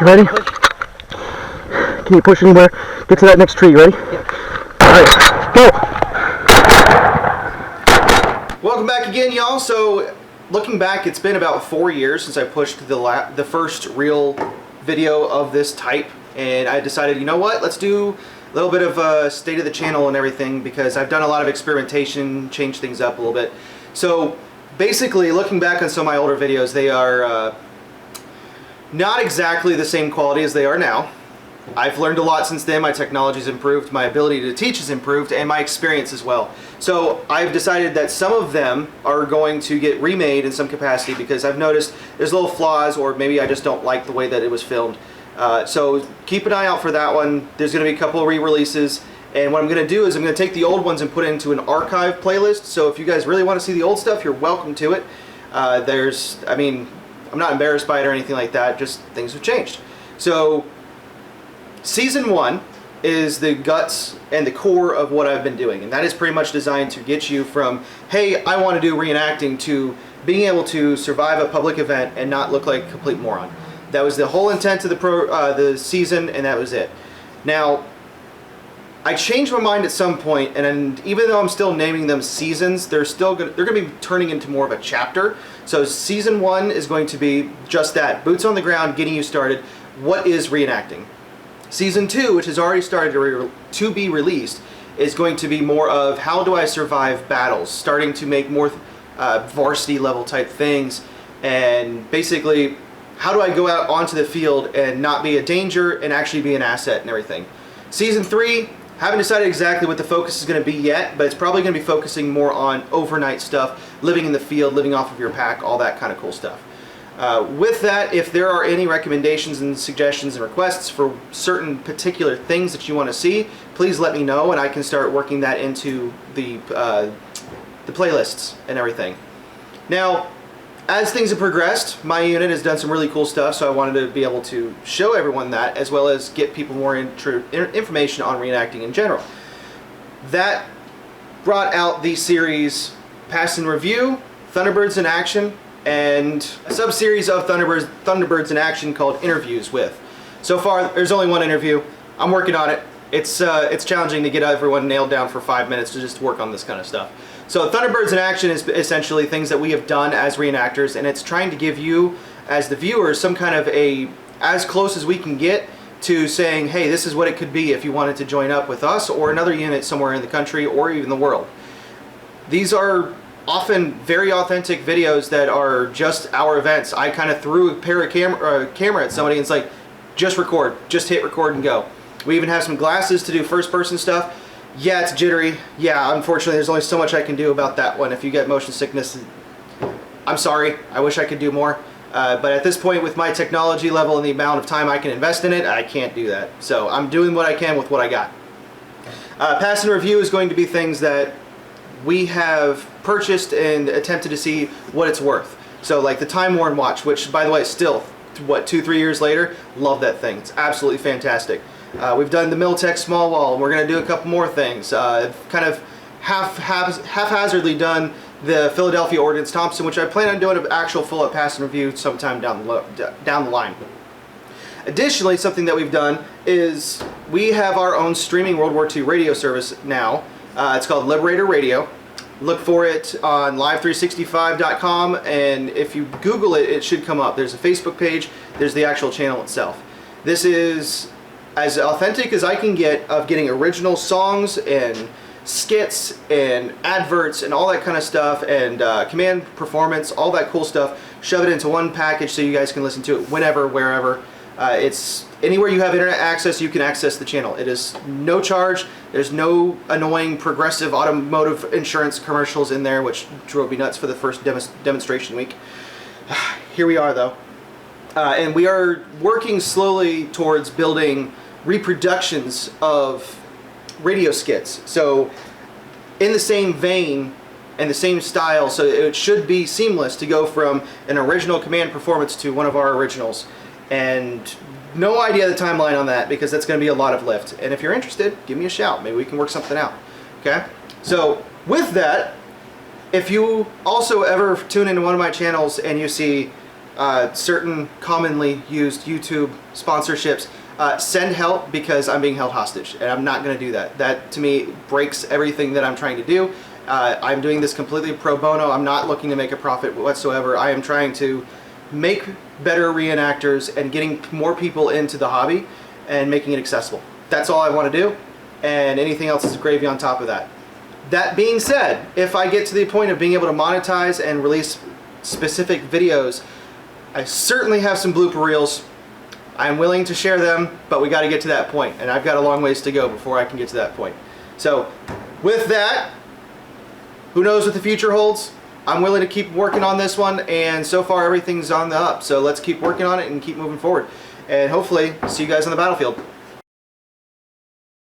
You ready? Can you push anywhere? Get to that next tree. Ready? Alright, go! Welcome back again, y'all. So, looking back, it's been about 4 years since I pushed the first real video of this type, and I decided, you know what, let's do a little bit of a state of the channel and everything, because I've done a lot of experimentation, changed things up a little bit. So, basically, looking back on some of my older videos, they are not exactly the same quality as they are now. I've learned a lot since then. My technology's improved, my ability to teach has improved, and my experience as well. So I've decided that some of them are going to get remade in some capacity, because I've noticed there's little flaws, or maybe I just don't like the way that it was filmed. So keep an eye out for that one. There's going to be a couple of re-releases, and what I'm going to do is I'm going to take the old ones and put it into an archive playlist. So if you guys really want to see the old stuff, you're welcome to it. I mean, I'm not embarrassed by it or anything like that, just things have changed. So Season 1 is the guts and the core of what I've been doing, and that is pretty much designed to get you from, hey, I want to do reenacting, to being able to survive a public event and not look like a complete moron. That was the whole intent of the season, and that was it. Now, I changed my mind at some point, and even though I'm still naming them seasons, they're going to be turning into more of a chapter. So Season 1 is going to be just that, boots on the ground, getting you started. What is reenacting? Season 2, which has already started to be released, is going to be more of how do I survive battles, starting to make more varsity level type things, and basically how do I go out onto the field and not be a danger and actually be an asset and everything. Season 3, haven't decided exactly what the focus is going to be yet, but it's probably going to be focusing more on overnight stuff, living in the field, living off of your pack, all that kind of cool stuff. With that, if there are any recommendations and suggestions and requests for certain particular things that you want to see, please let me know, and I can start working that into the playlists and everything. Now, as things have progressed, my unit has done some really cool stuff, so I wanted to be able to show everyone that, as well as get people more information on reenacting in general. That brought out the series Past in Review, Thunderbirds in Action, and a sub-series of Thunderbirds in Action called Interviews With. So far, there's only one interview. I'm working on it. It's challenging to get everyone nailed down for 5 minutes to just work on this kind of stuff. So Thunderbirds in Action is essentially things that we have done as reenactors, and it's trying to give you, as the viewers, some kind of as close as we can get to saying, hey, this is what it could be if you wanted to join up with us or another unit somewhere in the country or even the world. These are often very authentic videos that are just our events. I kind of threw a camera at somebody and it's like, just record, just hit record and go. We even have some glasses to do first person stuff. Yeah, it's jittery. Yeah, unfortunately there's only so much I can do about that one. If you get motion sickness, I'm sorry, I wish I could do more. But at this point, with my technology level and the amount of time I can invest in it, I can't do that. So I'm doing what I can with what I got. Pass and Review is going to be things that we have purchased and attempted to see what it's worth. So like the Time Worn watch, which by the way, still, what, 2-3 years later, love that thing. It's absolutely fantastic. We've done the Miltech small wall, and we're going to do a couple more things. Kind of haphazardly done the Philadelphia Ordnance Thompson, which I plan on doing an actual full-up pass and review sometime down the line. Additionally, something that we've done is we have our own streaming World War II radio service now. It's called Liberator Radio. Look for it on live365.com, and if you Google it, it should come up. There's a Facebook page, there's the actual channel itself. This is as authentic as I can get of getting original songs and skits and adverts and all that kind of stuff, and command performance, all that cool stuff. Shove it into one package so you guys can listen to it whenever, wherever. It's anywhere you have internet access, you can access the channel. It is no charge. There's no annoying progressive automotive insurance commercials in there, which drove me nuts for the first demonstration week. Here we are though. And we are working slowly towards building reproductions of radio skits. So in the same vein and the same style, so it should be seamless to go from an original command performance to one of our originals. And no idea the timeline on that, because that's going to be a lot of lift. And if you're interested, give me a shout. Maybe we can work something out. Okay? So with that, if you also ever tune into one of my channels and you see certain commonly used YouTube sponsorships. Send help, because I'm being held hostage, and I'm not going to do that. That to me breaks everything that I'm trying to do. I'm doing this completely pro bono. I'm not looking to make a profit whatsoever. I am trying to make better reenactors and getting more people into the hobby and making it accessible. That's all I want to do, and anything else is gravy on top of that. That being said, if I get to the point of being able to monetize and release specific videos, I certainly have some blooper reels. I'm willing to share them, but we got to get to that point, and I've got a long ways to go before I can get to that point. So with that, who knows what the future holds? I'm willing to keep working on this one, and so far everything's on the up. So let's keep working on it and keep moving forward. And hopefully see you guys on the battlefield.